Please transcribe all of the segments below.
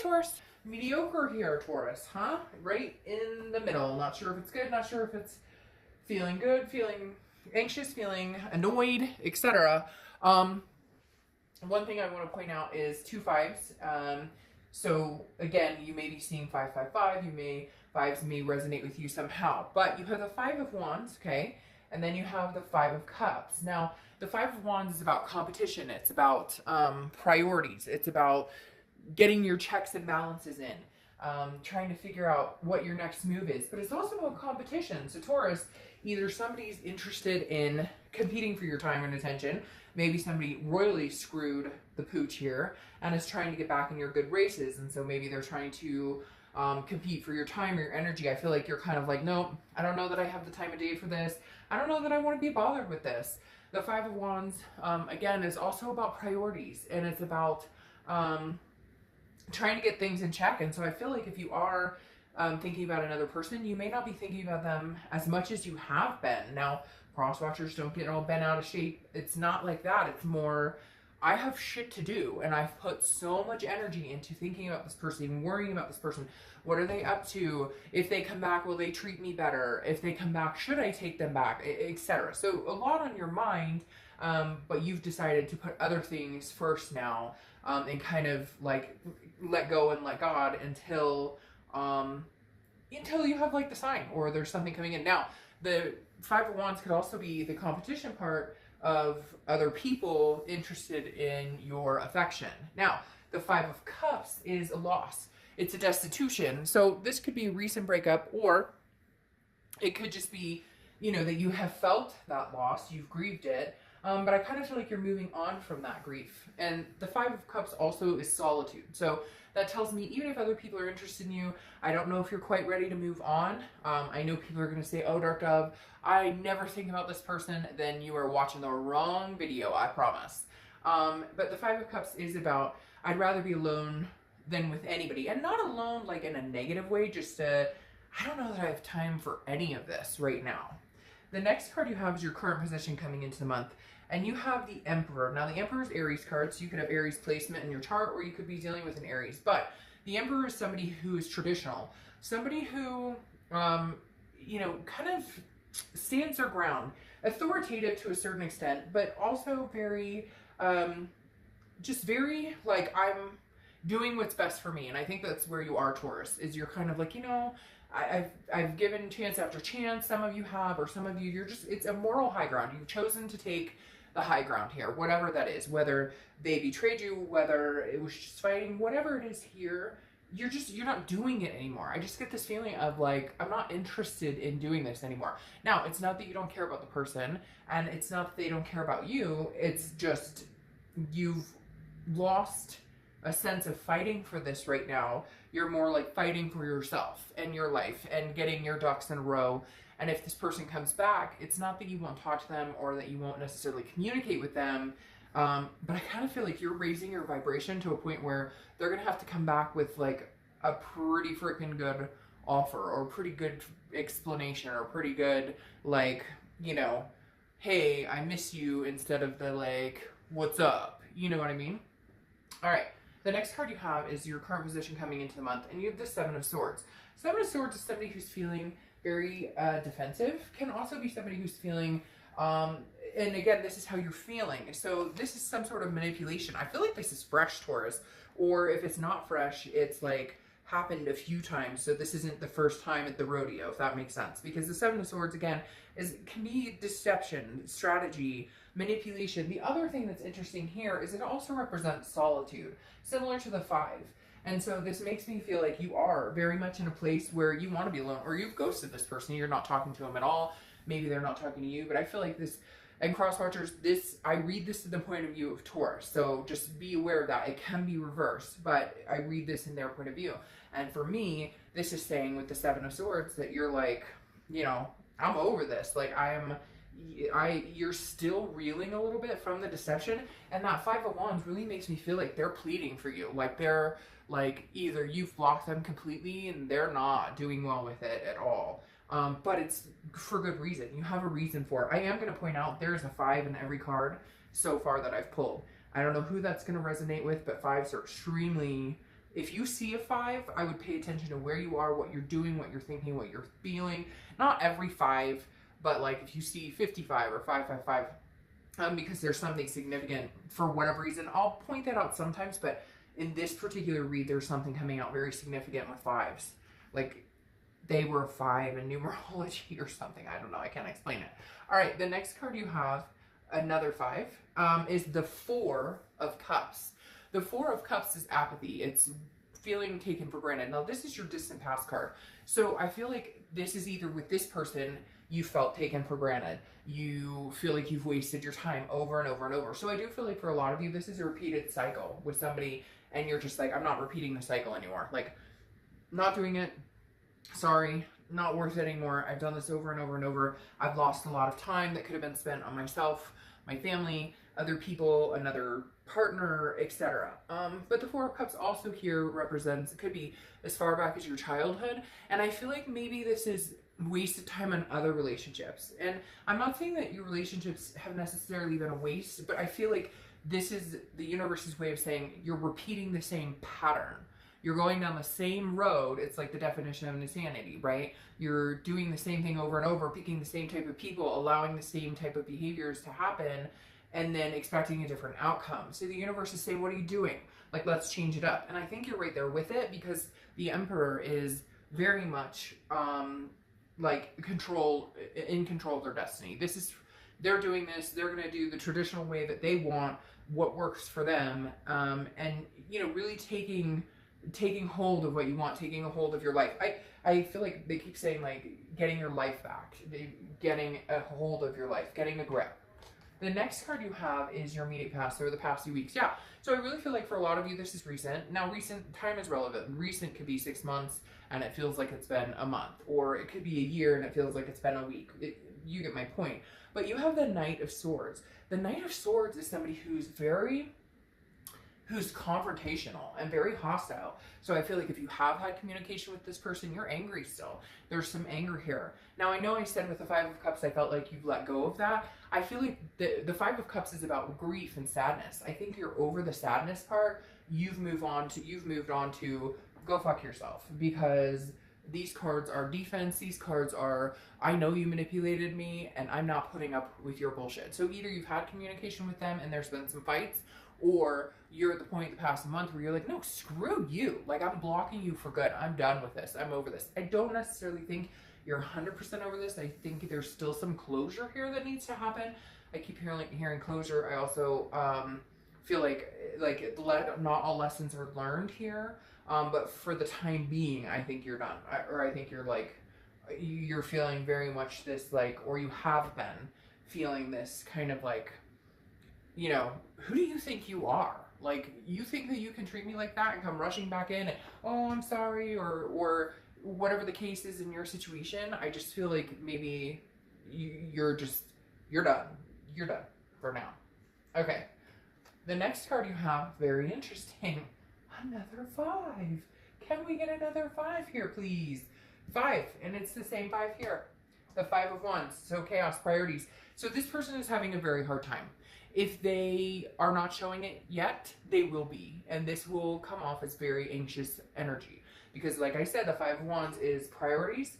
Taurus. Mediocre here, Taurus, huh? Right in the middle. Not sure if it's good, not sure if it's feeling good, feeling anxious, feeling annoyed, etc. One thing I want to point out is 2 5s. So again, you may be seeing 555. Fives may resonate with you somehow. But you have the 5 of Wands, okay? And then you have the 5 of Cups. Now, the 5 of Wands is about competition. It's about priorities. It's about getting your checks and balances in. Trying to figure out what your next move is. But it's also about competition. So Taurus, either somebody's interested in competing for your time and attention. Maybe somebody royally screwed the pooch here and is trying to get back in your good races. And so maybe they're trying to compete for your time or your energy. I feel like you're kind of like, no, I don't know that I have the time of day for this. I don't know that I want to be bothered with this. The 5 of Wands, again, is also about priorities. And it's about trying to get things in check. And so I feel like if you are thinking about another person, you may not be thinking about them as much as you have been. Now, cross watchers, don't get all bent out of shape. It's not like that. It's more, I have shit to do, and I've put so much energy into thinking about this person, worrying about this person. What are they up to? If they come back, will they treat me better? If they come back, should I take them back? Etc. So a lot on your mind, but you've decided to put other things first now, and kind of like let go and let God until you have like the sign or there's something coming in. Now, the 5 of Wands could also be the competition part of other people interested in your affection. Now, the 5 of Cups is a loss. It's a destitution. So this could be a recent breakup, or it could just be, that you have felt that loss, you've grieved it, but I kind of feel like you're moving on from that grief. And the 5 of Cups also is solitude. So that tells me even if other people are interested in you, I don't know if you're quite ready to move on. I know people are going to say, oh, Dark Dove, I never think about this person. Then you are watching the wrong video, I promise. But the 5 of Cups is about, I'd rather be alone than with anybody. And not alone like in a negative way, just I don't know that I have time for any of this right now. The next card you have is your current position coming into the month. And you have the Emperor. Now, the Emperor is Aries card, so you could have Aries placement in your chart, or you could be dealing with an Aries. But the Emperor is somebody who is traditional. Somebody who, kind of stands their ground. Authoritative to a certain extent, but also very, just very, like, I'm doing what's best for me. And I think that's where you are, Taurus, is you're kind of like, I've given chance after chance. Some of you have, or some of you, it's a moral high ground. You've chosen to take the high ground here, whatever that is, whether they betrayed you, whether it was just fighting, whatever it is here, you're not doing it anymore. I just get this feeling of like, I'm not interested in doing this anymore. Now, it's not that you don't care about the person, and it's not that they don't care about you. It's just, you've lost a sense of fighting for this right now. You're more like fighting for yourself and your life and getting your ducks in a row. And if this person comes back, it's not that you won't talk to them or that you won't necessarily communicate with them. But I kind of feel like you're raising your vibration to a point where they're going to have to come back with like a pretty freaking good offer or a pretty good explanation or a pretty good, like, hey, I miss you, instead of the like, what's up? You know what I mean? All right. The next card you have is your current position coming into the month, and you have the 7 of Swords. 7 of Swords is somebody who's feeling very defensive, can also be somebody who's feeling, and again, this is how you're feeling. So this is some sort of manipulation. I feel like this is fresh, Taurus, or if it's not fresh, it's like happened a few times. So this isn't the first time at the rodeo, if that makes sense. Because the 7 of Swords, again, can be deception, strategy, manipulation. The other thing that's interesting here is it also represents solitude, similar to the 5. And so this makes me feel like you are very much in a place where you want to be alone, or you've ghosted this person. You're not talking to them at all. Maybe they're not talking to you, but I feel like this, and cross watchers, I read this to the point of view of Taurus. So just be aware of that. It can be reversed, but I read this in their point of view. And for me, this is saying with the 7 of Swords that you're like, I'm over this. Like you're still reeling a little bit from the deception, and that 5 of Wands really makes me feel like they're pleading for you. Like they're like, either you've blocked them completely and they're not doing well with it at all. But it's for good reason. You have a reason for it. I am going to point out there's a 5 in every card so far that I've pulled. I don't know who that's going to resonate with, but 5s are extremely if you see a 5, I would pay attention to where you are, what you're doing, what you're thinking, what you're feeling. Not every 5, but like if you see 55 or 555, because there's something significant for whatever reason. I'll point that out sometimes, but in this particular read, there's something coming out very significant with 5s. Like they were 5 in numerology or something. I don't know. I can't explain it. All right. The next card you have, another 5, is the 4 of Cups. The 4 of Cups is apathy. It's feeling taken for granted. Now, this is your distant past card. So I feel like this is either with this person, you felt taken for granted. You feel like you've wasted your time over and over and over. So I do feel like for a lot of you, this is a repeated cycle with somebody, and you're just like, I'm not repeating the cycle anymore. Like, not doing it. Sorry, not worth it anymore. I've done this over and over and over. I've lost a lot of time that could have been spent on myself, my family, other people, another partner, etc. But the 4 of Cups also here represents, it could be as far back as your childhood. And I feel like maybe this is wasted time on other relationships. And I'm not saying that your relationships have necessarily been a waste, but I feel like this is the universe's way of saying you're repeating the same pattern. You're going down the same road. It's like the definition of insanity, right? You're doing the same thing over and over, picking the same type of people, allowing the same type of behaviors to happen, and then expecting a different outcome. So the universe is saying, what are you doing? Like, let's change it up. And I think you're right there with it, because the Emperor is very much like in control of their destiny. They're doing this. They're going to do the traditional way that they want, what works for them, and really taking hold of what you want, taking a hold of your life. I feel like they keep saying, like, getting your life back, getting a hold of your life, getting a grip. The next card you have is your immediate past, or the past few weeks. Yeah, so I really feel like for a lot of you, this is recent. Now, recent time is relevant. Recent could be 6 months, and it feels like it's been a month. Or it could be a year, and it feels like it's been a week. You get my point. But you have the Knight of Swords. The Knight of Swords is somebody who's confrontational and very hostile. So I feel like if you have had communication with this person, you're angry still. There's some anger here. Now, I know I said with the 5 of Cups, I felt like you've let go of that. I feel like the 5 of Cups is about grief and sadness. I think you're over the sadness part. You've moved on to go fuck yourself, because these cards are defense. These cards are, I know you manipulated me and I'm not putting up with your bullshit. So either you've had communication with them and there's been some fights, or you're at the point the past month where you're like, no, screw you. Like, I'm blocking you for good. I'm done with this. I'm over this. I don't necessarily think you're 100% over this. I think there's still some closure here that needs to happen. I keep hearing closure. I also feel like not all lessons are learned here. But for the time being, I think you're done. Or I think you're feeling very much this, like, or you have been feeling this kind of like, who do you think you are? Like, you think that you can treat me like that and come rushing back in and, oh, I'm sorry, or whatever the case is in your situation. I just feel like maybe you're done. You're done for now. Okay. The next card you have, very interesting. Another 5. Can we get another 5 here, please? 5, and it's the same 5 here. The 5 of Wands, so chaos, priorities. So this person is having a very hard time. If they are not showing it yet, they will be. And this will come off as very anxious energy. Because like I said, the 5 of Wands is priorities,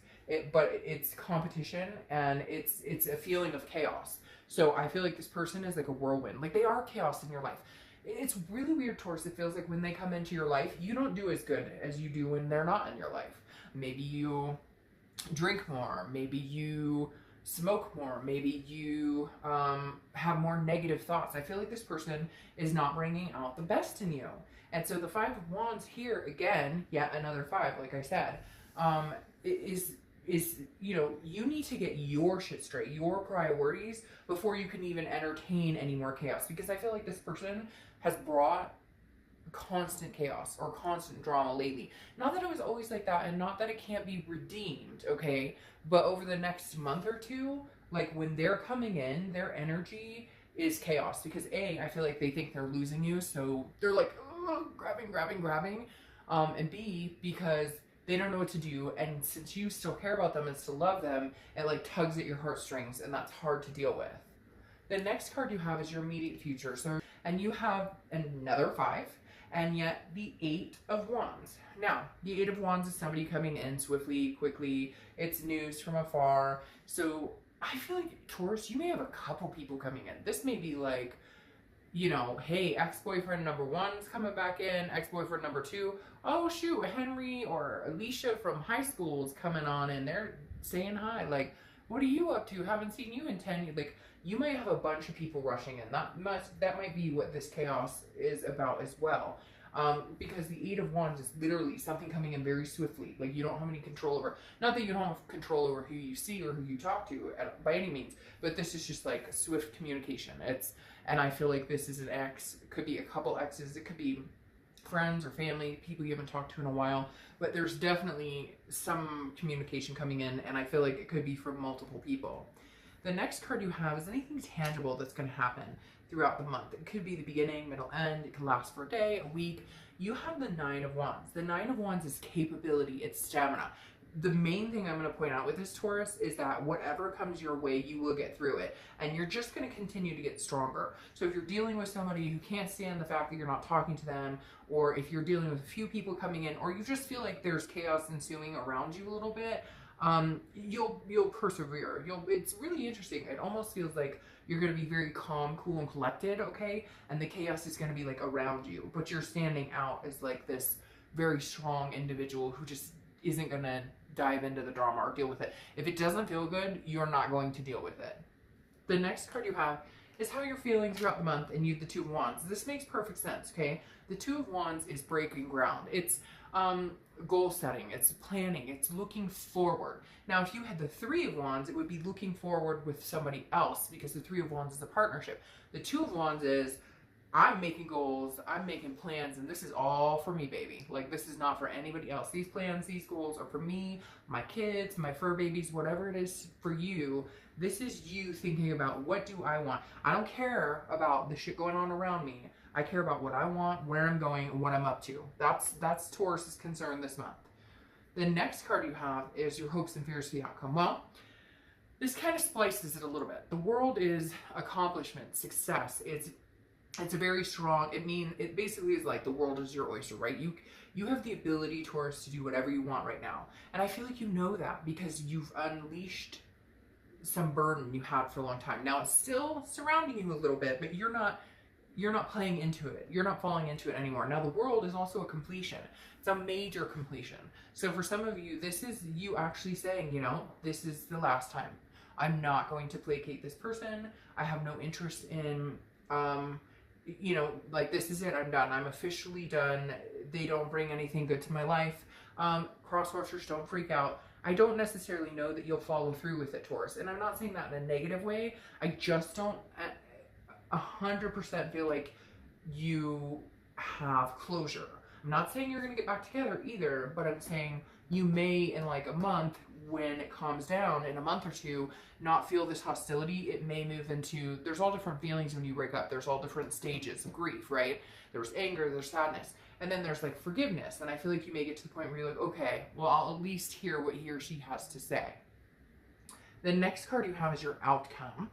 but it's competition, and it's a feeling of chaos. So I feel like this person is like a whirlwind. Like, they are chaos in your life. It's really weird, Taurus. It feels like when they come into your life, you don't do as good as you do when they're not in your life. Maybe you drink more. Maybe you smoke more. Maybe you have more negative thoughts. I feel like this person is not bringing out the best in you. And so the 5 of Wands here, again, yet another 5, like I said, is you need to get your shit straight, your priorities, before you can even entertain any more chaos. Because I feel like this person has brought constant chaos or constant drama lately. Not that it was always like that, and not that it can't be redeemed, okay? But over the next month or two, like, when they're coming in, their energy is chaos. Because A, I feel like they think they're losing you, so they're like, grabbing. And B, because they don't know what to do, and since you still care about them and still love them, it like tugs at your heartstrings, and that's hard to deal with. The next card you have is your immediate future. So, and you have another 5, and yet the Eight of Wands. Now, the Eight of Wands is somebody coming in swiftly, quickly. It's news from afar. So I feel like, Taurus, you may have a couple people coming in. This may be like, you know, hey, ex-boyfriend number 1's coming back in, ex-boyfriend number 2. Oh, shoot, Henry or Alicia from high school is coming on and they're saying hi. Like, what are you up to? Haven't seen you in 10 years. Like, you might have a bunch of people rushing in. That might be what this chaos is about as well. Because the Eight of Wands is literally something coming in very swiftly. Like, you don't have any control over, not that you don't have control over who you see or who you talk to by any means, but this is just like swift communication. And I feel like this is an ex. It could be a couple exes. It could be friends or family, people you haven't talked to in a while. But there's definitely some communication coming in, and I feel like it could be from multiple people. The next card you have is anything tangible that's going to happen throughout the month. It could be the beginning, middle, end. It could last for a day, a week. You have the Nine of Wands. The Nine of Wands is capability. It's stamina. The main thing I'm going to point out with this, Taurus, is that whatever comes your way, you will get through it. And you're just going to continue to get stronger. So if you're dealing with somebody who can't stand the fact that you're not talking to them, or if you're dealing with a few people coming in, or you just feel like there's chaos ensuing around you a little bit, you'll persevere. It's really interesting. It almost feels like you're going to be very calm, cool, and collected, okay? And the chaos is going to be like around you, but you're standing out as like this very strong individual who just isn't going to dive into the drama or deal with it. If it doesn't feel good, you're not going to deal with it. The next card you have is how you're feeling throughout the month, and you have the Two of Wands. This makes perfect sense, okay? The Two of Wands is breaking ground. It's goal setting, it's planning, it's looking forward. Now, if you had the Three of Wands, it would be looking forward with somebody else, because the Three of Wands is a partnership. The Two of Wands is, I'm making goals, I'm making plans, and this is all for me, baby. Like, this is not for anybody else. These plans, these goals are for me, my kids, my fur babies, whatever it is for you. This is you thinking about, what do I want? I don't care about the shit going on around me. I care about what I want, where I'm going, and what I'm up to. That's Taurus's concern this month. The next card you have is your hopes and fears for the outcome. Well, this kind of splices it a little bit. The world is accomplishment, success. It's a very strong, it basically is like the world is your oyster, right? You have the ability, Taurus, to do whatever you want right now. And I feel like you know that because you've unleashed some burden you had for a long time. Now it's still surrounding you a little bit, but you're not playing into it. You're not falling into it anymore. Now the world is also a completion. It's a major completion. So for some of you, this is you actually saying, you know, this is the last time. I'm not going to placate this person. I have no interest in, you know, like, this is it. I'm done. I'm officially done. They don't bring anything good to my life. Crosswatchers, don't freak out. I don't necessarily know that you'll follow through with it, Taurus. And I'm not saying that in a negative way. I just don't 100% feel like you have closure. I'm not saying you're going to get back together either, but I'm saying you may, in like a month, when it calms down, in a month or two, not feel this hostility. It may move into, there's all different feelings when you break up. There's all different stages of grief, right? There's anger, there's sadness, and then there's like forgiveness. And I feel like you may get to the point where you're like, okay, well, I'll at least hear what he or she has to say. The next card you have is your outcome,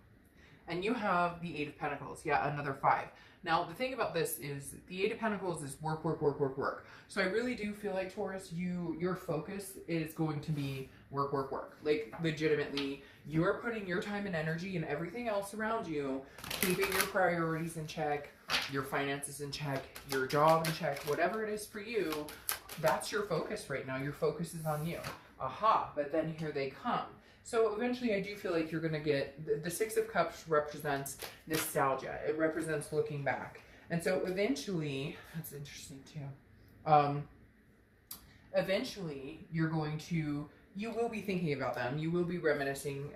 and you have the Eight of Pentacles. Yeah, another 5. Now, the thing about this is the Eight of Pentacles is work, work, work, work, work. So I really do feel like, Taurus, your focus is going to be work, work, work. Like, legitimately, you are putting your time and energy and everything else around you, keeping your priorities in check, your finances in check, your job in check, whatever it is for you, that's your focus right now. Your focus is on you. Aha, but then here they come. So eventually I do feel like you're going to get, the Six of Cups represents nostalgia. It represents looking back. And so eventually, that's interesting too. Eventually you're going to, you will be thinking about them. You will be reminiscing.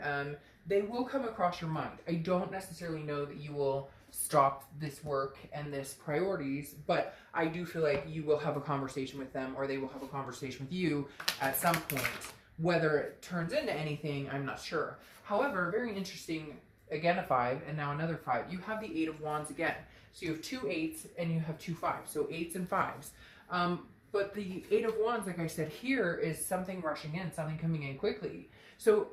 They will come across your mind. I don't necessarily know that you will stop this work and this priorities, but I do feel like you will have a conversation with them, or they will have a conversation with you at some point. Whether it turns into anything, I'm not sure. However, very interesting, again a 5, and now another 5. You have the Eight of Wands again. So you have 2 8s and you have 2 5s. So 8s and 5s. But the Eight of Wands, like I said here, is something rushing in, something coming in quickly. So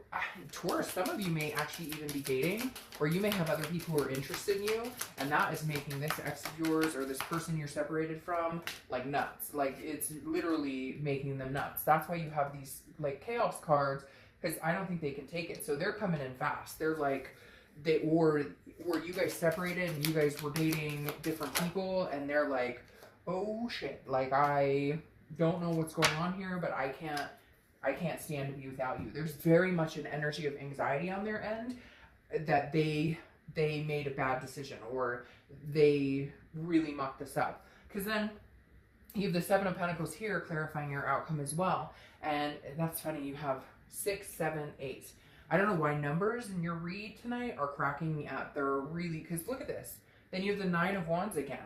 Taurus, some of you may actually even be dating, or you may have other people who are interested in you, and that is making this ex of yours or this person you're separated from like nuts. Like it's literally making them nuts. That's why you have these like chaos cards, because I don't think they can take it. So they're coming in fast. They're like, or you guys separated and you guys were dating different people, and they're like, oh shit, like I don't know what's going on here, but I can't stand to be without you. There's very much an energy of anxiety on their end that they made a bad decision, or they really mucked this up. Because then you have the Seven of Pentacles here clarifying your outcome as well. And that's funny, you have 6, 7, 8. I don't know why numbers in your read tonight are cracking me up. They're really, because look at this. Then you have the Nine of Wands again.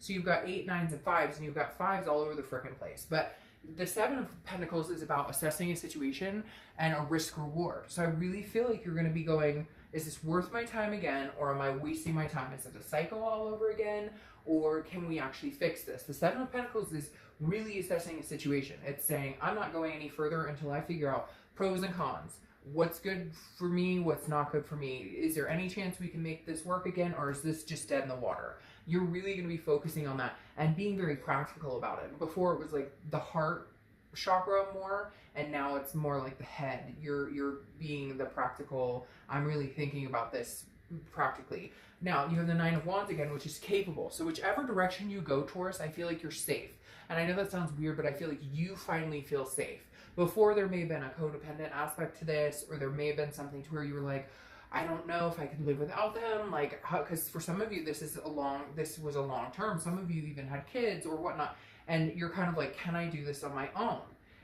So you've got 8, 9s, and 5s, and you've got 5s all over the frickin' place. But the Seven of Pentacles is about assessing a situation and a risk reward. So I really feel like you're going to be going, is this worth my time again, or am I wasting my time? Is it a cycle all over again, or can we actually fix this? The Seven of Pentacles is really assessing a situation. It's saying, I'm not going any further until I figure out pros and cons. What's good for me? What's not good for me? Is there any chance we can make this work again, or is this just dead in the water? You're really going to be focusing on that and being very practical about it. Before it was like the heart chakra more, and now it's more like the head. You're being the practical, I'm really thinking about this practically. Now you have the Nine of Wands again, which is capable. So whichever direction you go, Taurus, I feel like you're safe. And I know that sounds weird, but I feel like you finally feel safe. Before, there may have been a codependent aspect to this, or there may have been something to where you were like, I don't know if I could live without them, like, because for some of you, this was a long term. Some of you even had kids or whatnot, and you're kind of like, can I do this on my own?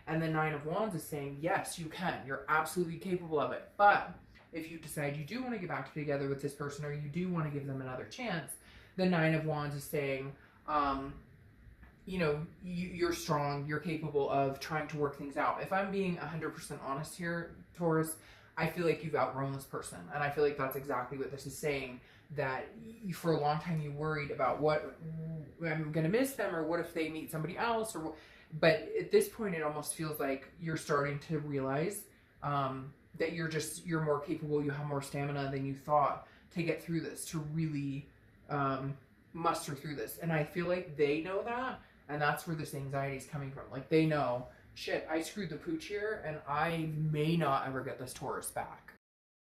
And the Nine of Wands is saying, yes, you can. You're absolutely capable of it. But if you decide you do want to get back together with this person, or you do want to give them another chance, the Nine of Wands is saying, you know, you're strong, you're capable of trying to work things out. If I'm being 100% honest here, Taurus, I feel like you've outgrown this person. And I feel like that's exactly what this is saying, that for a long time you worried about what, I'm going to miss them, or what if they meet somebody else, or but at this point it almost feels like you're starting to realize that you're more capable, you have more stamina than you thought to get through this, to really muster through this. And I feel like they know that, and that's where this anxiety is coming from. Like, they know, shit, I screwed the pooch here, and I may not ever get this Taurus back.